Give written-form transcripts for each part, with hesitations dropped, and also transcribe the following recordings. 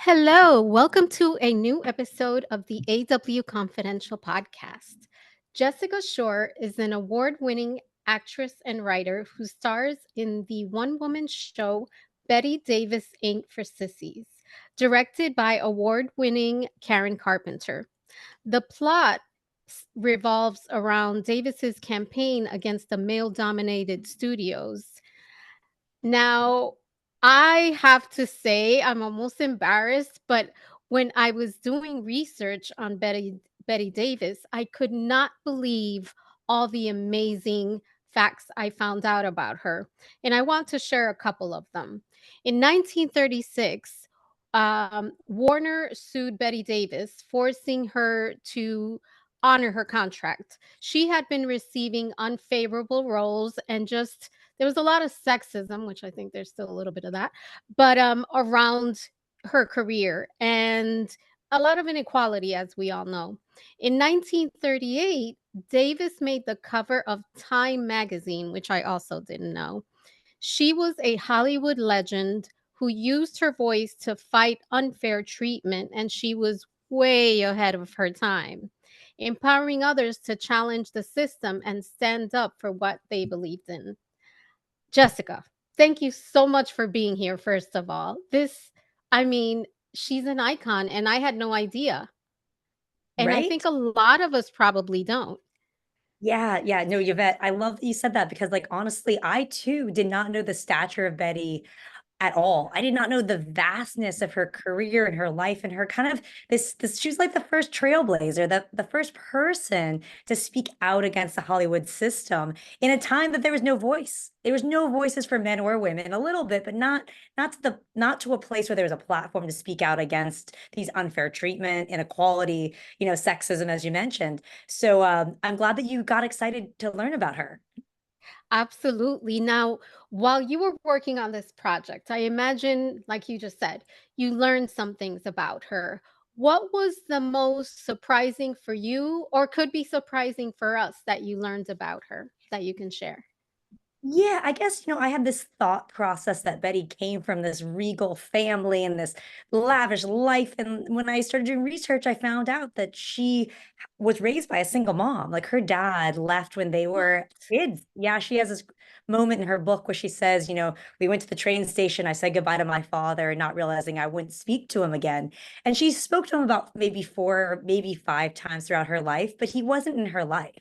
Hello, welcome to a new episode of the AW Confidential podcast. Jessica Shore is an award winning actress and writer who stars in the one woman show Bette Davis Ain't for Sissies, directed by award winning Karen Carpenter. The plot revolves around Davis's campaign against the male dominated studios. Now, I have to say I'm almost embarrassed, but when I was doing research on Bette Davis, I could not believe all the amazing facts I found out about her. And I want to share a couple of them. In 1936, Warner sued Bette Davis, forcing her to honor her contract. She had been receiving unfavorable roles and just there was a lot of sexism, which I think there's still a little bit of that, but around her career and a lot of inequality, as we all know. In 1938, Davis made the cover of Time magazine, which I also didn't know. She was a Hollywood legend who used her voice to fight unfair treatment, and she was way ahead of her time, empowering others to challenge the system and stand up for what they believed in. Jessica, thank you so much for being here, first of all. I mean, she's an icon, and I had no idea. And I think Right? a lot of us probably don't. Yeah. No, Yvette, I love that you said that because, like, honestly, I too did not know the stature of Betty at all. I did not know the vastness of her career and her life and her kind of this she was like the first trailblazer, the first person to speak out against the Hollywood system in a time that there was no voice. There was no voices for men or women, a little bit, but not to a place where there was a platform to speak out against these unfair treatment, inequality, sexism, as you mentioned. So I'm glad that you got excited to learn about her. Absolutely. Now, while you were working on this project, I imagine, like you just said, you learned some things about her. What was the most surprising for you, or could be surprising for us that you learned about her that you can share? Yeah, I guess, I had this thought process that Betty came from this regal family and this lavish life. And when I started doing research, I found out that she was raised by a single mom. Like her dad left when they What? were kids. Yeah, she has this moment in her book where she says, we went to the train station. I said goodbye to my father, not realizing I wouldn't speak to him again. And she spoke to him about maybe four, maybe five times throughout her life, but he wasn't in her life.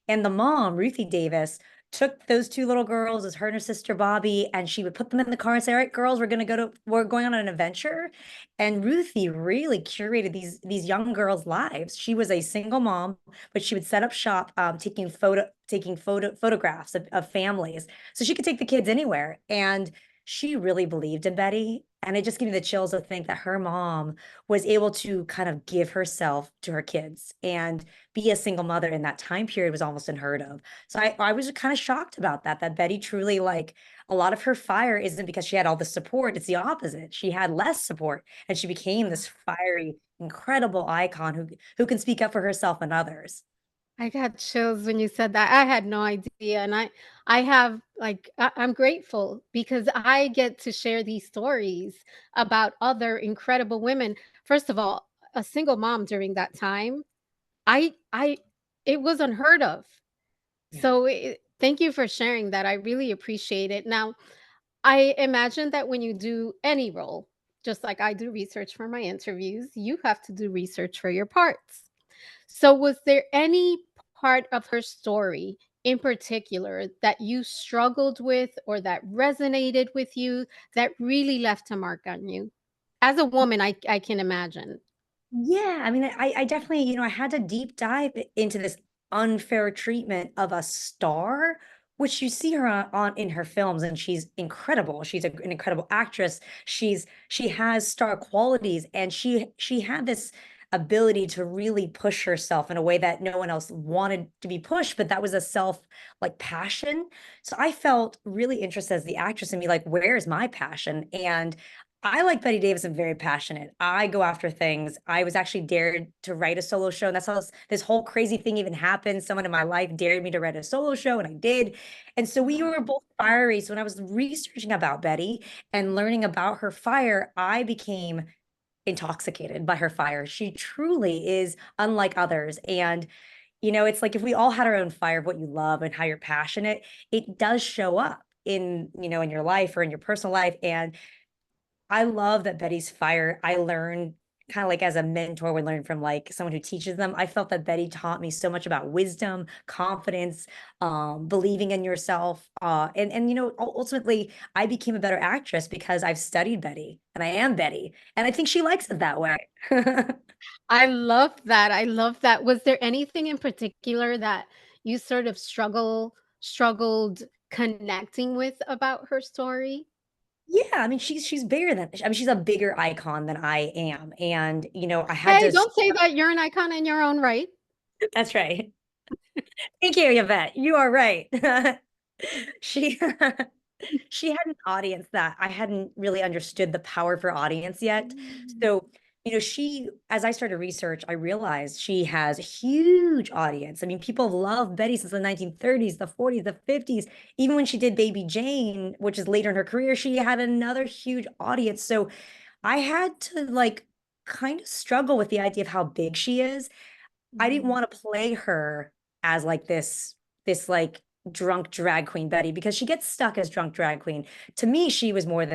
And the mom, Ruthie Davis, took those two little girls as her and her sister Bobby, and she would put them in the car and say, "All right, girls, we're going on an adventure." And Ruthie really curated these young girls' lives. She was a single mom, but she would set up shop, taking photographs of families, so she could take the kids anywhere. And she really believed in Betty. And it just gave me the chills to think that her mom was able to kind of give herself to her kids and be a single mother in that time period was almost unheard of. So I was kind of shocked about that Betty truly, like, a lot of her fire isn't because she had all the support. It's the opposite. She had less support and she became this fiery, incredible icon who can speak up for herself and others. I got chills when you said that. I had no idea, and I have I'm grateful because I get to share these stories about other incredible women. First of all, a single mom during that time, I it was unheard of. Yeah. So thank you for sharing that. I really appreciate it. Now, I imagine that when you do any role, just like I do research for my interviews, you have to do research for your parts. So, was there any part of her story in particular that you struggled with or that resonated with you that really left a mark on you? As a woman, I can imagine. Yeah, I mean, I definitely, I had to deep dive into this unfair treatment of a star, which you see her on in her films, and she's incredible. She's an incredible actress. She has star qualities, and she had this ability to really push herself in a way that no one else wanted to be pushed, but that was a self like passion. So I felt really interested as the actress in me, like, where's my passion? And I like Betty Davis. I'm very passionate. I go after things. I was actually dared to write a solo show, and that's how this whole crazy thing even happened. Someone in my life dared me to write a solo show, and I did. And so we were both fiery. So when I was researching about Betty and learning about her fire, I became intoxicated by her fire. She truly is unlike others. And, it's like if we all had our own fire of what you love and how you're passionate, it does show up in your life or in your personal life. And I love that Betty's fire, I learned kind of like as a mentor would learn from like someone who teaches them. I felt that Betty taught me so much about wisdom, confidence, believing in yourself. And ultimately I became a better actress because I've studied Betty and I am Betty. And I think she likes it that way. I love that. I love that. Was there anything in particular that you sort of struggled connecting with about her story? Yeah, I mean, she's bigger than I mean, she's a bigger icon than I am. And, I had Hey, to don't say that, you're an icon in your own right. that's right. Thank you, Yvette. You are right. She she had an audience that I hadn't really understood the power of her audience yet. Mm. So, she as I started research, I realized she has a huge audience. I mean, people love Betty since the 1930s, the 40s, the 50s. Even when she did Baby Jane, which is later in her career, she had another huge audience. So I had to like kind of struggle with the idea of how big she is. I didn't Mhm. want to play her as like this like drunk drag queen Betty because she gets stuck as drunk drag queen. To me, she is more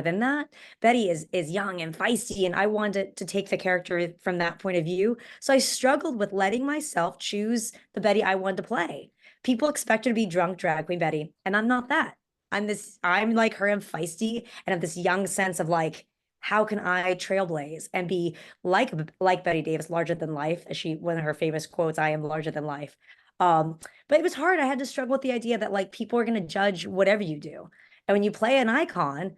than that. Betty is young and feisty, and I wanted to take the character from that point of view. So I struggled with letting myself choose the Betty I wanted to play. People expect her to be drunk drag queen Betty, and I'm not that. I'm like her and feisty and have this young sense of like, how can I trailblaze and be like Betty Davis, larger than life, as she one of her famous quotes, "I am larger than life." But it was hard. I had to struggle with the idea that like people are going to judge whatever you do, and when you play an icon,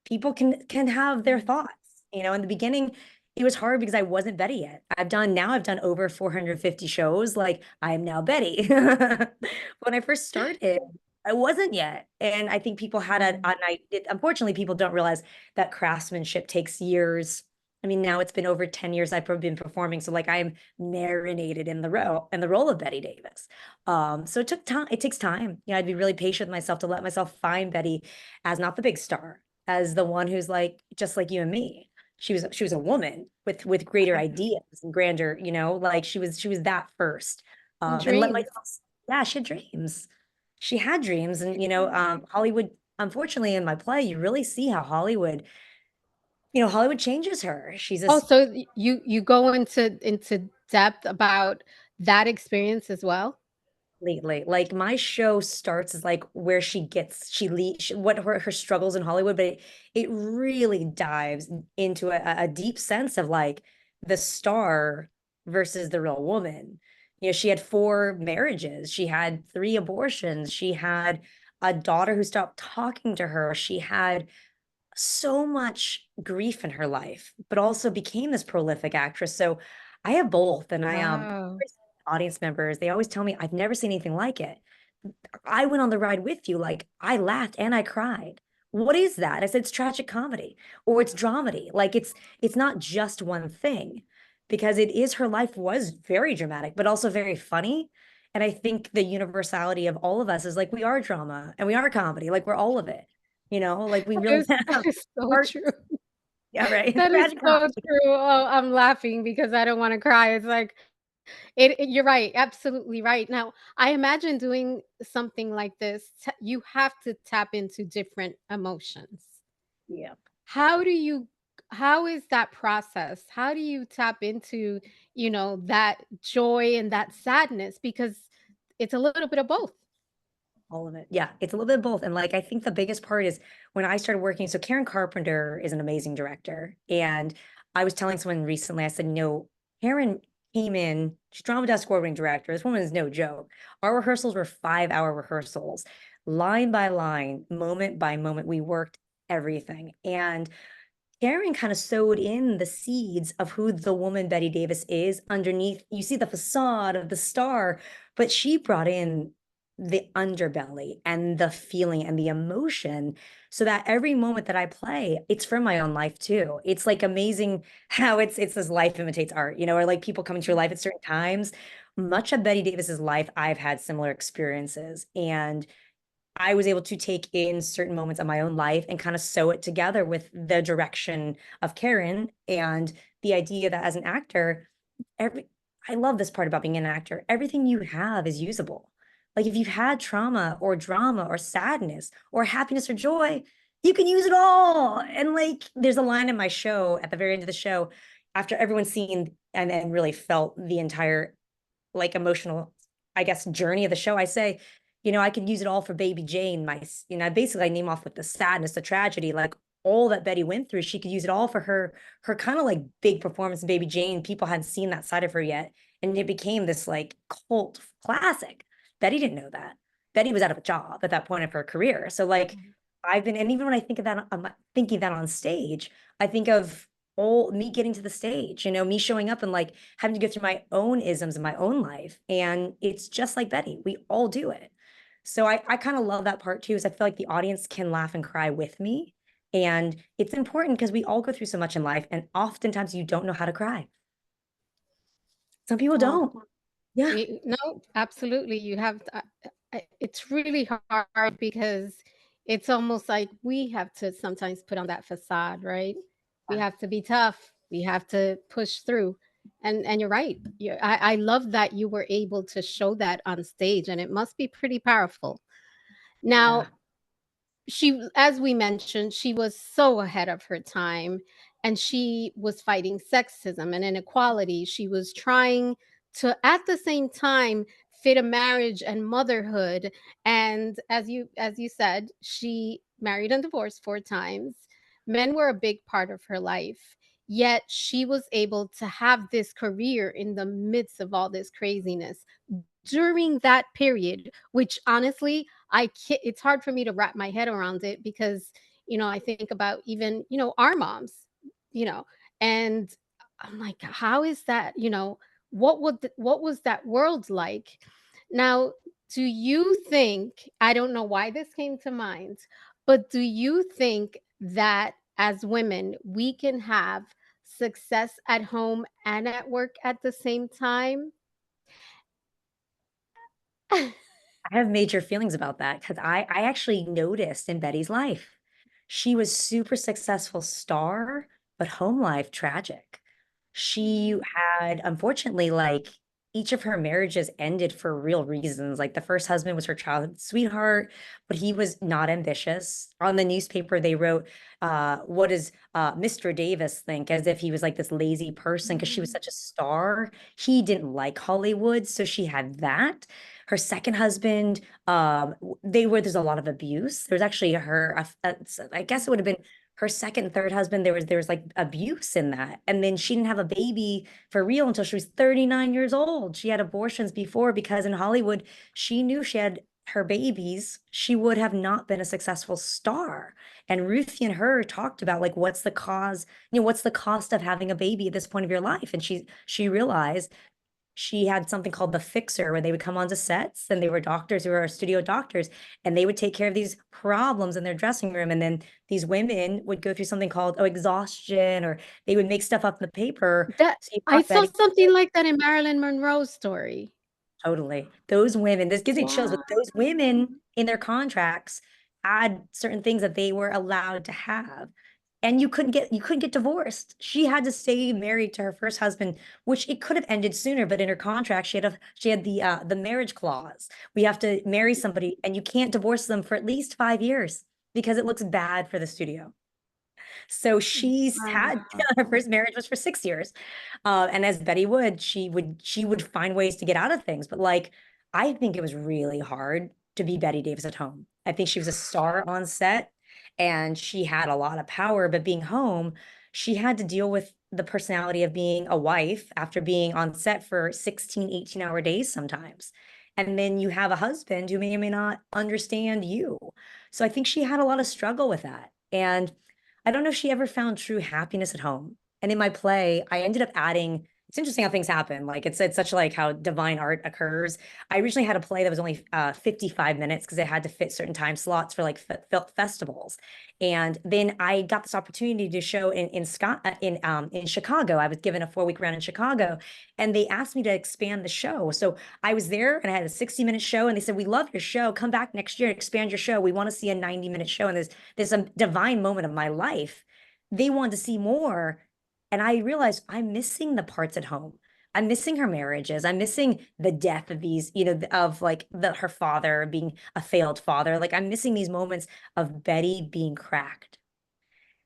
people can have their Mm. thoughts. In the beginning, it was hard because I wasn't Betty yet. I've done over 450 shows. Like I am now Betty. When I first started, I wasn't yet. And I think people had Mm. unfortunately, people don't realize that craftsmanship takes years. I mean, now it's been over 10 years I've been performing. So like I'm marinated in the role of Betty Davis. So it took time. It takes time. I'd be really patient with myself to let myself find Betty as not the big star, as the one who's like just like you and me. She was a woman with greater ideas and grander, like she was that first. And And let dreams. myself yeah, she had dreams. She had dreams. And Hollywood, unfortunately, in my play, you really see how Hollywood changes her. She's Oh, this so you go into depth about that experience as well? lately. Like my show starts as like where what her struggles in Hollywood, but it really dives into a deep sense of like the star versus the real woman. She had 4 marriages, she had 3 abortions, she had a daughter who stopped talking to her, she had so much grief in her life, but also became this prolific actress. So I have both, and Wow. audience members, they always tell me I've never seen anything like it. I went on the ride with you, like I laughed and I cried. What is that? I said it's tragic comedy or it's dramedy. Like it's not just one thing because it is her life was very dramatic, but also very funny. And I think the universality of all of us is like we are drama and we are comedy, like we're all of it. Like we really That have is so art. true. Yeah, right. That is Tragic so comedy. true. Oh, I'm laughing because I don't wanna cry. It's like you're right, absolutely right. Now, I imagine doing something like this, you have to tap into different emotions. Yeah. How do you how is that process? How do you tap into, that joy and that sadness? Because it's a little bit of both. All of it. Yeah, it's a little bit of both. And like I think the biggest part is when I started working. So Karen Carpenter is an amazing director. And I was telling someone recently, I said, Karen came in, she's drama desk award-winning director. This woman is no joke. Our rehearsals were 5-hour rehearsals, line by line, moment by moment. We worked everything. And Karen kind of sowed in the seeds of who the woman Betty Davis is underneath. You see the facade of the star, but she brought in the underbelly and the feeling and the emotion so that every moment that I play, it's from my own life too. It's like amazing how it's this life imitates art, or like people come into your life at certain times. Much of Betty Davis's life, I've had similar experiences. And I was able to take in certain moments of my own life and kind of sew it together with the direction of Karen and the idea that as an actor, every I love this part about being an actor. Everything you have is usable. Like if you've had trauma or drama or sadness or happiness or joy, you can use it all. And like there's a line in my show at the very end of the show, after everyone's seen and really felt the entire like emotional, I guess, journey of the show, I say, I could use it all for baby Jane. Basically I name off with the sadness, the tragedy, like all that Betty went through. She could use it all for her kind of like big performance in Baby Jane. People hadn't seen that side of her yet. And it became this like cult classic. Betty didn't know that. Betty was out of a job at that point of her career. So like and even when I think of that, I'm thinking that on stage, I think of all me getting to the stage, me showing up and like having to go through my own isms in my own life. And it's just like Betty, we all do it. So I kind of love that part too, is I feel like the audience can laugh and cry with me. And it's important because we all go through so much in life. And oftentimes you don't know how to cry. Some people Oh, don't. Yeah. no, absolutely. You have it's really hard because it's almost like we have to sometimes put on that facade, right? We have to be tough. We have to push through. And you're right. I love that you were able to show that on stage, and it must be pretty powerful. Now, Yeah. she, as we mentioned, she was so ahead of her time, and she was fighting sexism and inequality. She was trying to at the same time fit a marriage and motherhood. And as you said, she married and divorced 4 times. Men were a big part of her life, yet she was able to have this career in the midst of all this craziness during that period, which honestly, I can't, it's hard for me to wrap my head around it because, I think about even, our moms, you know, and I'm like, how is that, what was that world like? Now, do you think, I don't know why this came to mind, but do you think that as women, we can have success at home and at work at the same time? I have major feelings about that because I actually noticed in Betty's life, she was super successful star, but home life tragic. She had, unfortunately, like each of her marriages ended for real reasons. Like the first husband was her childhood sweetheart, but he was not ambitious. On the newspaper, they wrote, what does Mr. Davis think? As if he was like this lazy person because she was such a star. He didn't like Hollywood, so she had that. Her second husband, there's a lot of abuse. There's actually I guess it would have been her second and third husband. There was like abuse in that. And then she didn't have a baby for real until she was 39 years old. She had abortions before because in Hollywood, she knew she had her babies, she would have not been a successful star. And Ruthie and her talked about like what's the cost of having a baby at this point of your life? And she realized she had something called the fixer where they would come onto sets and they were doctors who were studio doctors and they would take care of these problems in their dressing room. And then these women would go through something called exhaustion, or they would make stuff up in the paper. That So you've I got saw Betty. something like that in Marilyn Monroe's story. Totally. Those women, this gives me chills, Wow. but those women in their contracts had certain things that they were allowed to have. And you couldn't get divorced. She had to stay married to her first husband, which it could have ended sooner, but in her contract, she had the marriage clause. We have to marry somebody and you can't divorce them for at least 5 years because it looks bad for the studio. So she's had her Wow. first marriage was for 6 years. And as Betty would, she would find ways to get out of things. But like, I think it was really hard to be Betty Davis at home. I think she was a star on set and she had a lot of power, but being home, she had to deal with the personality of being a wife after being on set for 16, 18-hour days sometimes. And then you have a husband who may or may not understand you. So I think she had a lot of struggle with that. And I don't know if she ever found true happiness at home. And in my play, I ended up adding it's interesting how things happen. Like it's such like how divine art occurs. I originally had a play that was only 55 minutes because it had to fit certain time slots for like festivals. And then I got this opportunity to show in Chicago. I was given a 4 week round in Chicago, and they asked me to expand the show. So I was there and I had a 60-minute show, and they said, "We love your show. Come back next year, expand your show. We want to see a 90-minute show." And there's a divine moment of my life. They wanted to see more. And I realized I'm missing the parts at home. I'm missing her marriages. I'm missing the death of these, of like her father being a failed father. Like I'm missing these moments of Betty being cracked.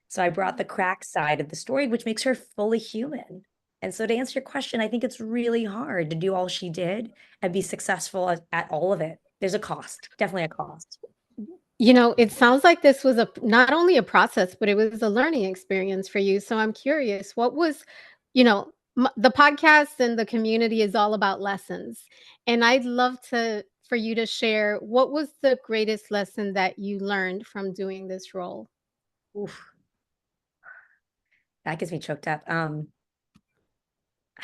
So I brought the cracked side of the story, which makes her fully human. And so to answer your question, I think it's really hard to do all she did and be successful at all of it. There's a cost, definitely a cost. It sounds like this was a not only a process, but it was a learning experience for you. So I'm curious, what was, the podcast and the community is all about lessons. And I'd love to for you to share what was the greatest lesson that you learned from doing this role? Oof, that gets me choked up. I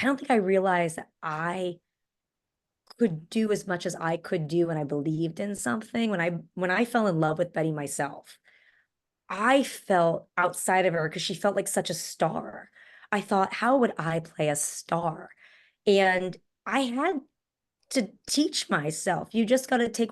don't think I realized that I could do as much as I could do when I believed in something. When I fell in love with Betty myself, I felt outside of her because she felt like such a star. I thought, how would I play a star? And I had to teach myself. You just got to take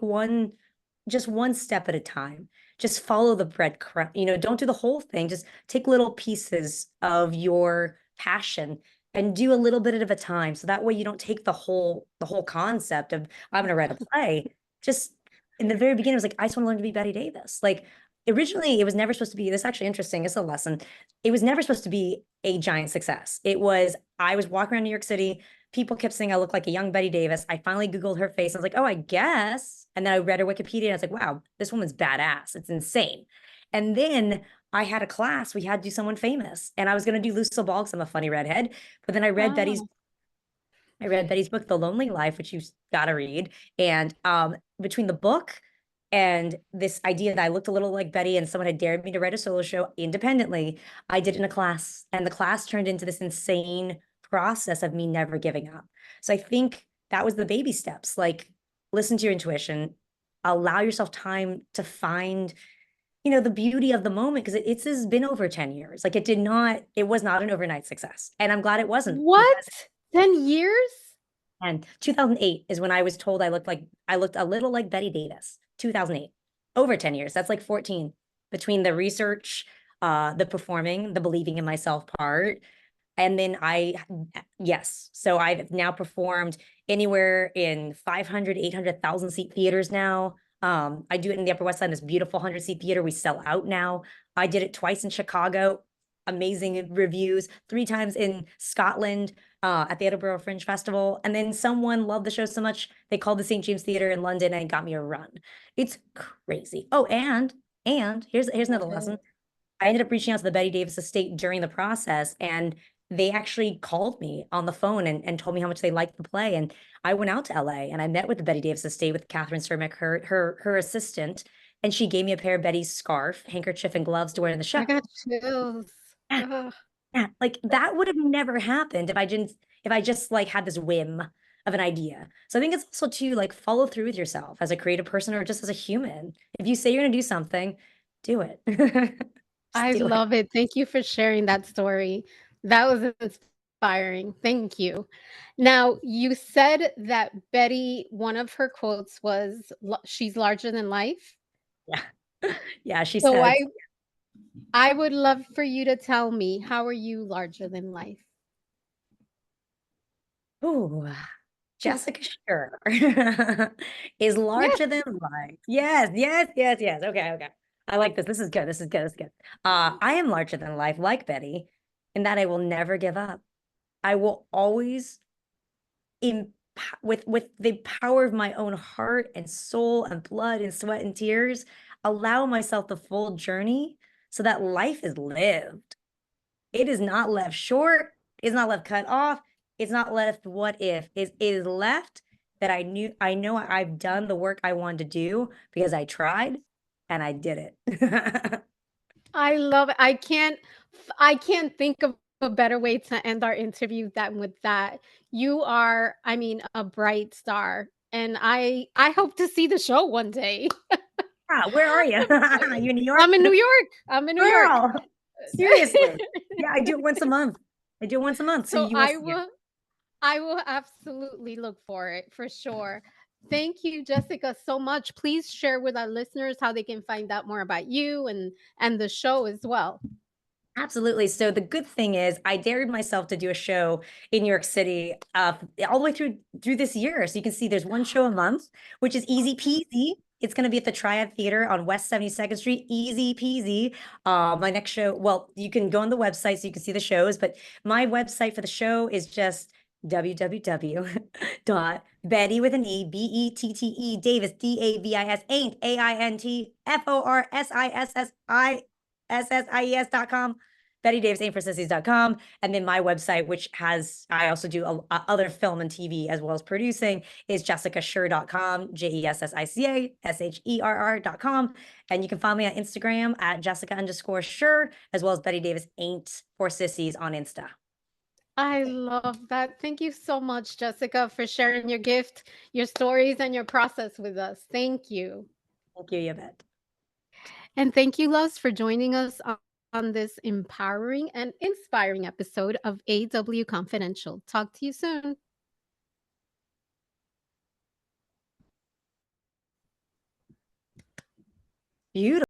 just one step at a time. Just follow the breadcrumb. Don't do the whole thing. Just take little pieces of your passion and do a little bit at a time. So that way you don't take the whole concept of I'm gonna write a play. Just in the very beginning, it was like, I just want to learn to be Betty Davis. Like originally it was never supposed to be this. Actually interesting. It's a lesson. It was never supposed to be a giant success. I was walking around New York City. People kept saying I look like a young Betty Davis. I finally Googled her face. I was like, oh, I guess. And then I read her Wikipedia and I was like, wow, this woman's badass. It's insane. And then I had a class. We had to do someone famous. And I was going to do Lucille Ball because I'm a funny redhead. But then Oh, I read Betty's book, The Lonely Life, which you've got to read. And between the book and this idea that I looked a little like Betty and someone had dared me to write a solo show independently, I did it in a class. And the class turned into this insane process of me never giving up. So I think that was the baby steps. Like, listen to your intuition, allow yourself time to find the beauty of the moment because it's been over 10 years. Like it was not an overnight success. And I'm glad it wasn't because what? 10 years? and 2008 is when I was told I looked a little like Betty Davis. 2008. Over 10 years. That's like 14 between the research, the performing, the believing in myself part. And then yes. So I've now performed anywhere in 500, 800,000 seat theaters now. I do it in the Upper West Side, this beautiful 100-seat theater. We sell out now. I did it twice in Chicago. Amazing reviews, 3 times in Scotland at the Edinburgh Fringe Festival. And then someone loved the show so much, they called the St. James Theater in London and got me a run. It's crazy. Oh, and here's Love another lesson. it. I ended up reaching out to the Betty Davis estate during the process, and they actually called me on the phone and told me how much they liked the play. And I went out to LA and I met with the Betty Davis estate with Catherine Cermick, her assistant, and she gave me a pair of Betty's scarf, handkerchief, and gloves to wear in the I show. got chills. Yeah, Ugh. yeah. Like that would have never happened if I just like had this whim of an idea. So I think it's also to like follow through with yourself as a creative person or just as a human. If you say you're gonna do something, do it. Just I do it. love it. Thank you for sharing that story. That was inspiring. Thank you. Now, you said that Betty, one of her quotes was, "She's larger than life." Yeah. Yeah, she So said, I would love for you to tell me, how are you larger than life? "Ooh, Jessica Sherr is Yes. larger than life." Yes, yes, yes, yes. Okay, okay. I like this. This is good. This is good. This is good. I am larger than life, like Betty, in that I will never give up. I will always in with the power of my own heart and soul and blood and sweat and tears, allow myself the full journey so that life is lived. It is not left short. It's not left cut off. It's not left what if. It is left that I know I've done the work I wanted to do because I tried and I did it. I love it. I can't think of a better way to end our interview than with that. You are, I mean, a bright star, and I hope to see the show one day. Yeah, where are you? You in New York? I'm in New York. I'm in New York. Girl, seriously. Yeah, I do it once a month. I do it once a month, so So you will see it. I will absolutely look for it for sure. Thank you, Jessica, so much. Please share with our listeners how they can find out more about you and the show as well. Absolutely. So the good thing is I dared myself to do a show in New York City all the way through this year. So you can see there's one show a month, which is easy peasy. It's going to be at the Triad Theater on West 72nd Street. Easy peasy. My next show, well, you can go on the website so you can see the shows, but my website for the show is just www.betty with an E, Bette Davis, Davis Ain't, AINT, FORSISSISSIES.com. Bette Davis Ain't for Sissies.com. And then my website, which has, I also do other film and TV as well as producing, is jessicasherr.com, JESSICASHERR.com. And you can find me on Instagram at Jessica_Sherr, as well as Bette Davis Ain't for Sissies on Insta. I love that. Thank you so much, Jessica, for sharing your gift, your stories, and your process with us. Thank you. Thank you, Yvette. And thank you, loves, for joining us on this empowering and inspiring episode of AW Confidential. Talk to you soon. Beautiful.